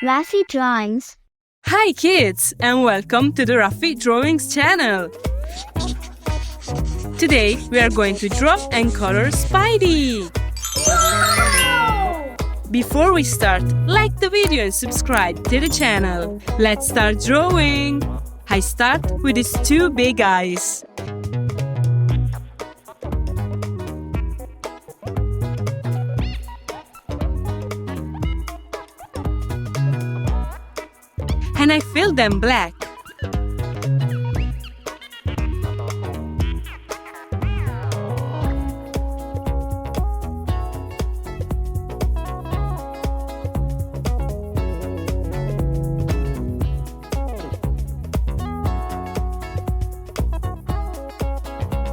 Raffy Drawings. Hi kids, and welcome to the Raffy Drawings channel. Today we are going to draw and color Spidey. Wow! Before we start, like the video and subscribe to the channel. Let's start drawing. I start with his two big eyes. And I fill them black.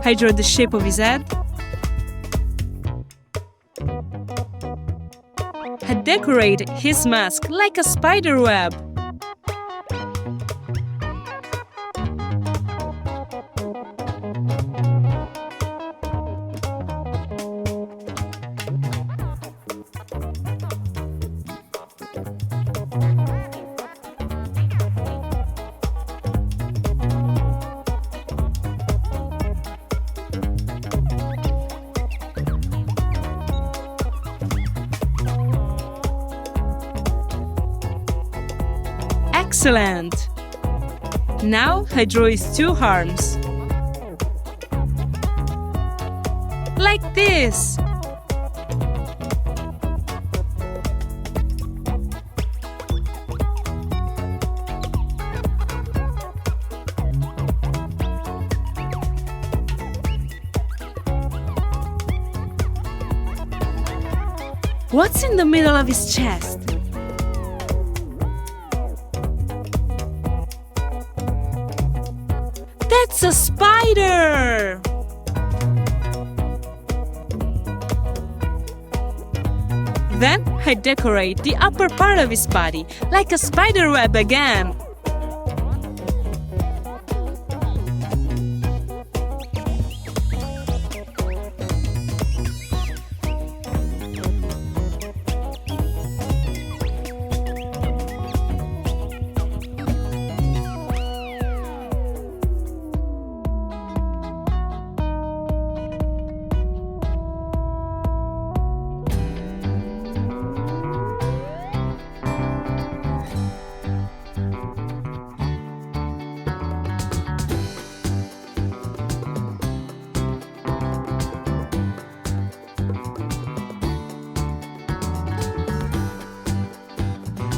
I draw the shape of his head. I decorate his mask like a spider web. Excellent! Now I draw his two arms. Like this. What's in the middle of his chest? That's a spider! Then I decorate the upper part of his body like a spider web again.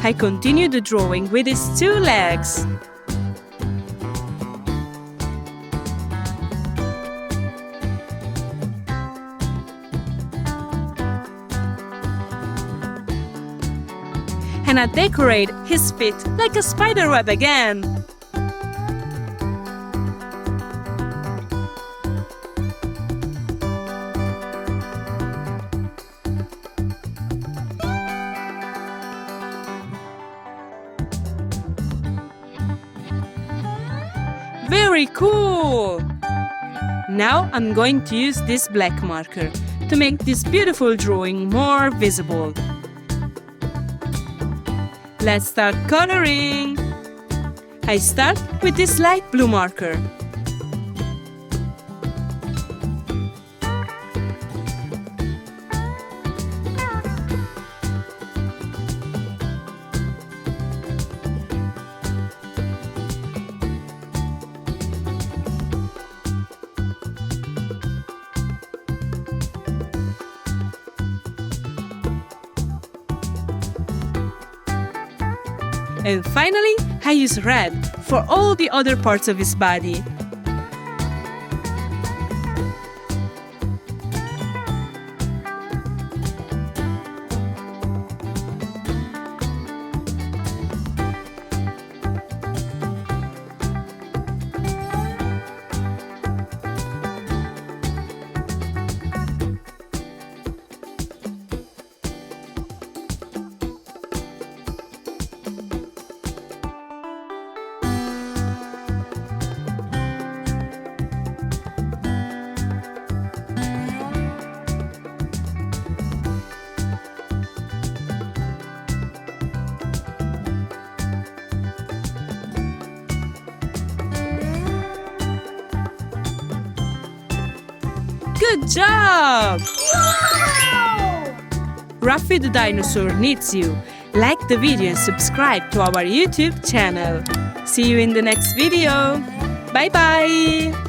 I continue the drawing with his two legs. And I decorate his feet like a spider web again. Very cool! Now I'm going to use this black marker to make this beautiful drawing more visible. Let's start coloring! I start with this light blue marker. And finally, I use red for all the other parts of his body. Good job! Wow! Raffy the dinosaur needs you. Like the video and subscribe to our YouTube channel. See you in the next video. Bye bye!